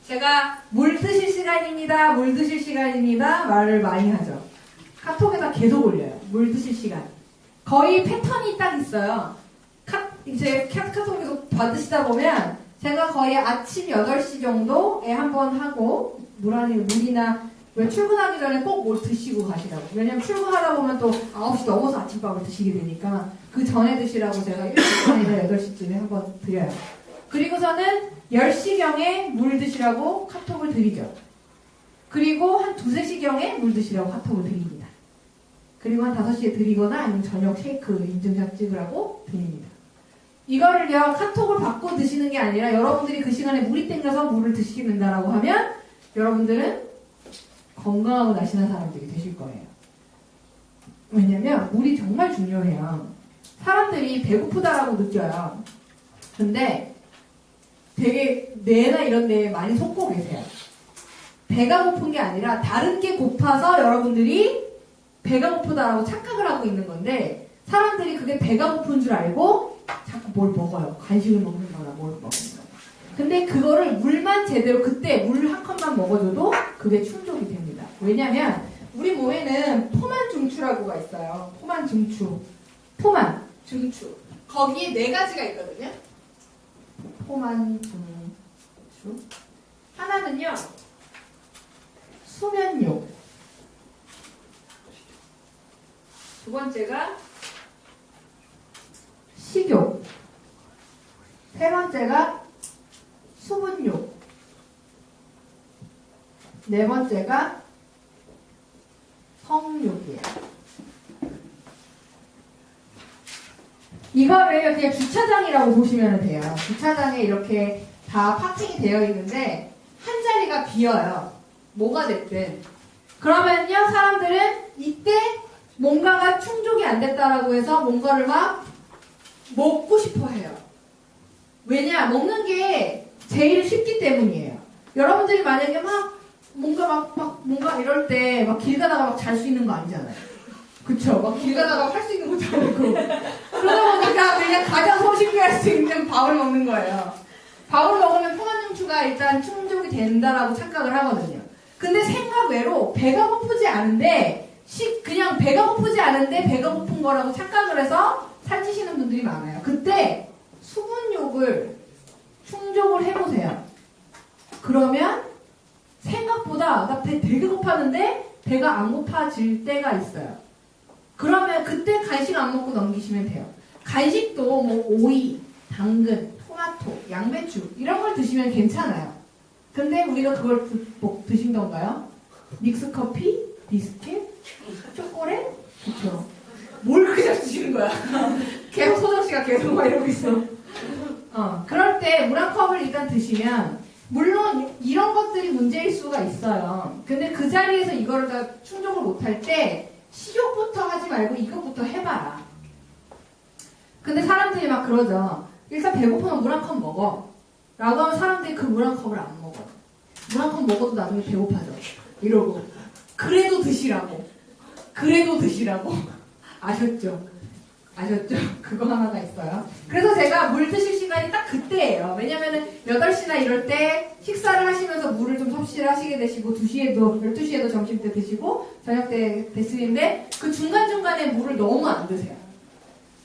제가 물 드실 시간입니다. 물 드실 시간입니다. 말을 많이 하죠. 카톡에다 계속 올려요. 물 드실 시간. 거의 패턴이 딱 있어요. 이제 카톡 계속 받으시다 보면 제가 거의 아침 8시 정도에 한번 하고 물이나 왜 출근하기 전에 꼭 뭘 드시고 가시라고. 왜냐면 출근하다 보면 또 9시 넘어서 아침밥을 드시게 되니까 그 전에 드시라고 제가 7시간이나 8시쯤에 한번 드려요. 그리고서는 10시경에 물 드시라고 카톡을 드리죠. 그리고 한 2, 3시경에 물 드시라고 카톡을 드립니다. 그리고 한 5시에 드리거나 아니면 저녁 쉐이크 인증샷 찍으라고 드립니다. 이거를요, 카톡을 받고 드시는 게 아니라 여러분들이 그 시간에 물이 땡겨서 물을 드시게 된다라고 하면 여러분들은 건강하고 날씬한 사람들이 되실 거예요. 왜냐면 물이 정말 중요해요. 사람들이 배고프다라고 느껴요. 근데 되게 뇌나 이런 데에 많이 속고 계세요. 배가 고픈 게 아니라 다른 게 고파서 여러분들이 배가 고프다라고 착각을 하고 있는 건데 사람들이 그게 배가 고픈 줄 알고 자꾸 뭘 먹어요. 간식을 먹는 거나 뭘 먹는 거나. 근데 그거를 물만 제대로 그때 물 한 컵만 먹어줘도 그게 충족이 됩니다. 왜냐면 우리 몸에는 포만 중추라고가 있어요. 포만 중추. 포만 중추. 거기에 4가지가 있거든요. 포만 중추. 하나는요. 수면욕. 두 번째가 식욕. 세 번째가 수분욕. 네 번째가 성욕이에요. 이거를 그냥 주차장이라고 보시면 돼요. 주차장에 이렇게 다 파킹이 되어 있는데 한 자리가 비어요. 뭐가 됐든. 그러면요, 사람들은 이때 뭔가가 충족이 안 됐다라고 해서 뭔가를 막 먹고 싶어 해요. 왜냐? 먹는 게 제일 쉽기 때문이에요. 여러분들이 만약에 뭔가 이럴 때 막 길 가다가 막 잘 수 있는 거 아니잖아요. 그쵸? 막 길 가다가 할 수 있는 것도 아니고. 그러다 보니까 그냥 가장 손쉽게 할 수 있는 밥을 먹는 거예요. 밥을 먹으면 포만중추가 일단 충족이 된다라고 착각을 하거든요. 근데 생각 외로 배가 고프지 않은데 그냥 배가 고프지 않은데 배가 고픈 거라고 착각을 해서 살찌시는 분들이 많아요. 그때 수분욕을 충족을 해보세요. 그러면 생각보다 나 배 되게 고팠는데 배가 안 고파질 때가 있어요. 그러면 그때 간식 안 먹고 넘기시면 돼요. 간식도 뭐 오이, 당근, 토마토, 양배추 이런 걸 드시면 괜찮아요. 근데 우리가 그걸 드신던가요? 믹스커피, 비스킷, 초콜릿? 그쵸. 뭘 그렇게 잘 드시는 거야? 계속 소정씨가 계속 막 이러고 있어. 그럴 때 물 한 컵을 일단 드시면 물론 이런 것들이 문제일 수가 있어요. 근데 그 자리에서 이거를 다 충족을 못할 때 식욕부터 하지 말고 이것부터 해봐라. 근데 사람들이 막 그러죠. 일단 배고프면 물 한 컵 먹어. 라고 하면 사람들이 그 물 한 컵을 안 먹어. 물 한 컵 먹어도 나중에 배고파져. 이러고. 그래도 드시라고. 그래도 드시라고. 아셨죠? 아셨죠? 그거 하나가 있어요. 그래서 제가 물 드실 시간이 딱 그때예요. 왜냐면은 8시나 이럴 때 식사를 하시면서 물을 좀 섭취를 하시게 되시고 12시에도 점심 때 드시고 저녁 때 드시는데 그 중간중간에 물을 너무 안 드세요.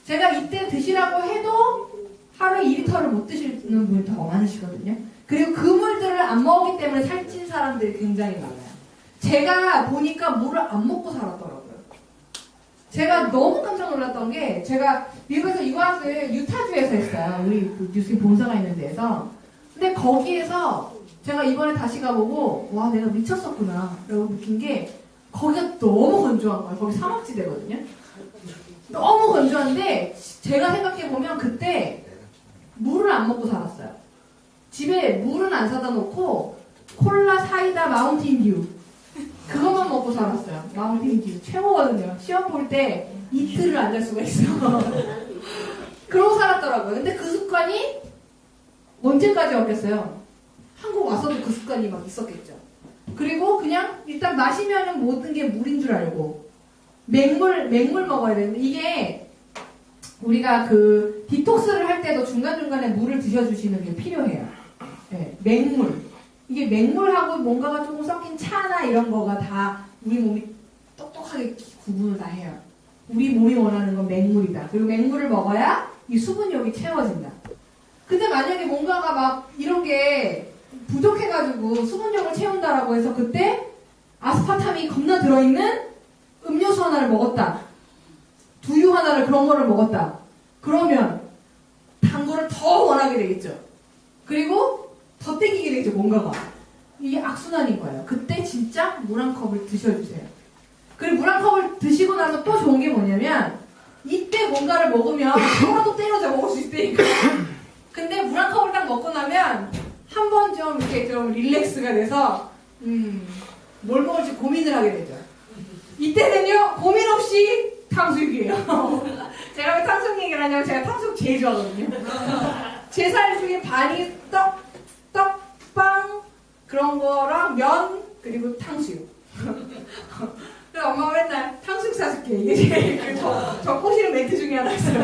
제가 이때 드시라고 해도 하루에 2리터를 못 드시는 분이 더 많으시거든요. 그리고 그 물들을 안 먹기 때문에 살찐 사람들이 굉장히 많아요. 제가 보니까 물을 안 먹고 살았더라고요. 제가 너무 깜짝 놀랐던 게 제가 미국에서 유학을 유타주에서 했어요. 우리 뉴스에 본사가 있는 데에서. 근데 거기에서 제가 이번에 다시 가보고 와 내가 미쳤었구나 라고 느낀 게 거기가 너무 건조한 거예요. 거기 사막지대거든요. 너무 건조한데 제가 생각해보면 그때 물을 안 먹고 살았어요. 집에 물은 안 사다 놓고 콜라, 사이다, 마운틴듀 그것만 먹고 살았어요. 마운틴듀 최고거든요. 시험 볼 때 이틀을 안 잘 수가 있어. 그러고 살았더라고요. 근데 그 습관이 언제까지였겠어요? 한국 와서도 그 습관이 막 있었겠죠. 그리고 그냥 일단 마시면은 모든 게 물인 줄 알고 맹물 먹어야 되는데 이게 우리가 그 디톡스를 할 때도 중간중간에 물을 드셔주시는 게 필요해요. 네, 맹물. 이게 맹물하고 뭔가가 조금 섞인 차나 이런 거가 다 우리 몸이 똑똑하게 구분을 다 해요. 우리 몸이 원하는 건 맹물이다. 그리고 맹물을 먹어야 이 수분이 여기 채워진다. 근데 만약에 뭔가가 막 이런 게 부족해가지고 수분력을 채운다라고 해서 그때 아스파탐이 겁나 들어있는 음료수 하나를 먹었다. 두유 하나를 그런 거를 먹었다. 그러면 단 거를 더 원하게 되겠죠. 그리고 더 땡기게 되겠죠, 뭔가가. 이게 악순환인 거예요. 그때 진짜 물 한 컵을 드셔주세요. 그리고 물 한 컵을 드시고 나서 또 좋은 게 뭐냐면 이때 뭔가를 먹으면 뭐라도 때려서 먹을 수 있으니까. 근데 물 한 컵을 딱 먹고 나면 한 번 좀 이렇게 좀 릴렉스가 돼서 뭘 먹을지 고민을 하게 되죠. 이때는요 고민 없이 탕수육이에요. 제가 왜 탕수육 얘기를 하냐면 제가 탕수육 제일 좋아하거든요. 제 살 중에 반이 떡빵 그런 거랑 면 그리고 탕수육. 그래서 엄마가 맨날 탕수육 사줄게. 이게 제일 저 꼬시는 멘트 중에 하나 있어요.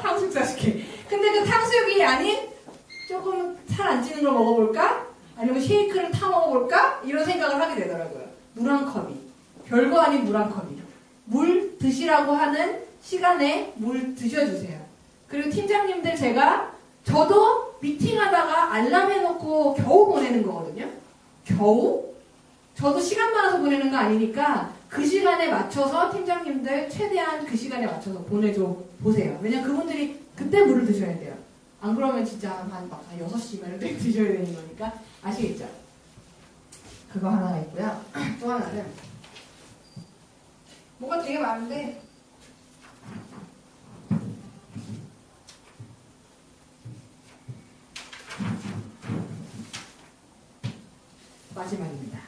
탕수육 사줄게. 근데 그 탕수육이 아닌 조금 살 안 찌는 걸 먹어볼까? 아니면 쉐이크를 타 먹어볼까? 이런 생각을 하게 되더라고요. 물 한 컵이. 별거 아닌 물 한 컵이. 물 드시라고 하는 시간에 물 드셔주세요. 그리고 팀장님들 저도 미팅하다가 알람 해놓고 겨우 보내는 거거든요. 겨우? 저도 시간 많아서 보내는 거 아니니까 그 시간에 맞춰서 팀장님들 최대한 그 시간에 맞춰서 보내줘 보세요. 왜냐면 그분들이 그때 물을 드셔야 돼요. 안 그러면 진짜 한 6시만 이럴 때 드셔야 되는 거니까 아시겠죠? 그거 하나가 있고요. 또 하나는 뭐가 되게 많은데 마지막입니다.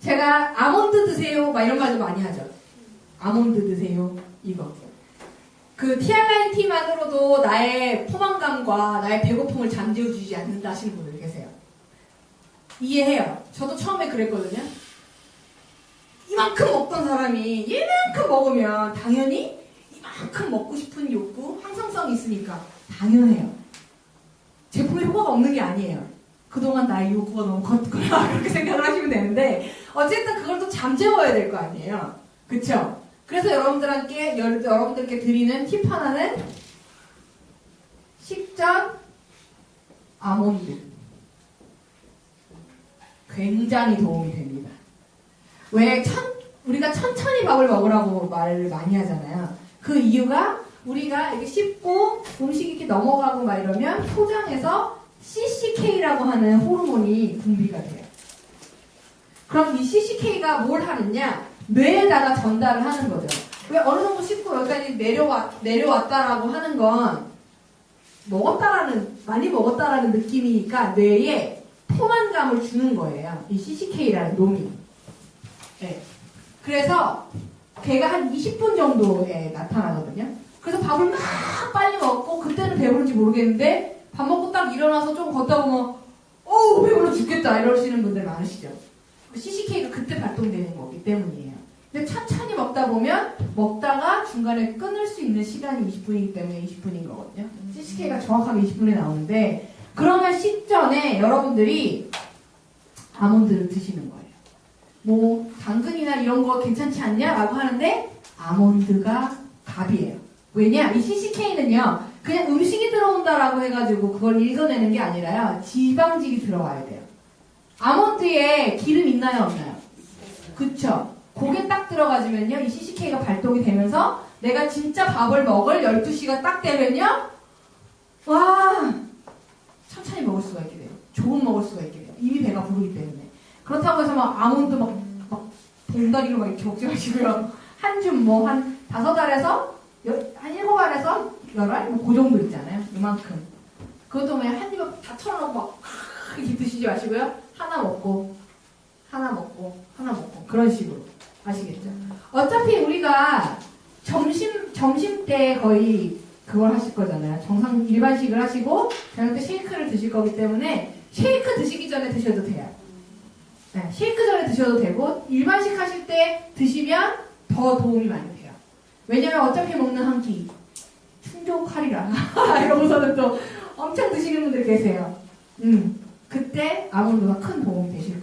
제가 아몬드 드세요 막 이런 말 많이 하죠. 아몬드 드세요 이거. 그 티알라인 티만으로도 나의 포만감과 나의 배고픔을 잠재워주지 않는다 하시는 분들 계세요. 이해해요. 저도 처음에 그랬거든요. 이만큼 먹던 사람이 이만큼 먹으면 당연히 이만큼 먹고 싶은 욕구, 항상성이 있으니까 당연해요. 제품에 효과가 없는 게 아니에요. 그동안 나의 욕구가 너무 컸구나 그렇게 생각을 하시면 되는데 어쨌든 그걸 또 잠재워야 될 거 아니에요. 그쵸? 그래서 여러분들께 드리는 팁 하나는 식전 아몬드. 굉장히 도움이 됩니다. 왜 우리가 천천히 밥을 먹으라고 말을 많이 하잖아요. 그 이유가 우리가 이렇게 씹고 음식이 이렇게 넘어가고 막 이러면 소장에서 CCK라고 하는 호르몬이 분비가 돼요. 그럼 이 CCK가 뭘 하느냐? 뇌에다가 전달을 하는 거죠. 왜 어느 정도 씹고 여기까지 내려왔다라고 하는 건 많이 먹었다라는 느낌이니까 뇌에 포만감을 주는 거예요. 이 CCK라는 놈이. 네. 그래서 걔가 한 20분 정도에 나타나거든요. 그래서 밥을 막 빨리 먹고 그때는 배부른지 모르겠는데 밥 먹고 딱 일어나서 좀 걷다 보면 어우 배불러 죽겠다 이러시는 분들 많으시죠. CCK가 그때 발동되는 거기 때문이에요. 근데 천천히 먹다 보면 먹다가 중간에 끊을 수 있는 시간이 20분이기 때문에 20분인 거거든요. CCK가 정확하게 20분에 나오는데 그러면 식전에 여러분들이 아몬드를 드시는 거예요. 뭐 당근이나 이런 거 괜찮지 않냐? 라고 하는데 아몬드가 갑이에요. 왜냐? 이 CCK는요 그냥 음식이 들어온다라고 해가지고 그걸 읽어내는 게 아니라요 지방질이 들어와야 돼요. 아몬드에 기름 있나요? 없나요? 그쵸? 그게 딱 들어가지면요 이 CCK가 발동이 되면서 내가 진짜 밥을 먹을 12시가 딱 되면요 와 천천히 먹을 수가 있게 돼요. 조금 먹을 수가 있게 돼요. 이미 배가 부르기 때문에. 그렇다고 해서 막 아몬드 막 봉다리로 막 이렇게 먹지 마시고요. 한 줌 뭐 한 5알에서 한 7알에서 10알? 뭐 그 정도 있잖아요. 이만큼. 그것도 그냥 한 입에 다 털어놓고 막 이렇게 드시지 마시고요. 하나 먹고 그런 식으로. 아시겠죠? 어차피 우리가 점심 때 거의 그걸 하실 거잖아요. 일반식을 하시고 저녁 때 쉐이크를 드실 거기 때문에 쉐이크 드시기 전에 드셔도 돼요. 네, 쉐이크 전에 드셔도 되고 일반식 하실 때 드시면 더 도움이 많이 돼요. 왜냐면 어차피 먹는 한 끼 충족하리라 이러고서는 또 엄청 드시는 분들 계세요. 그때 아몬드가 큰 도움이 되실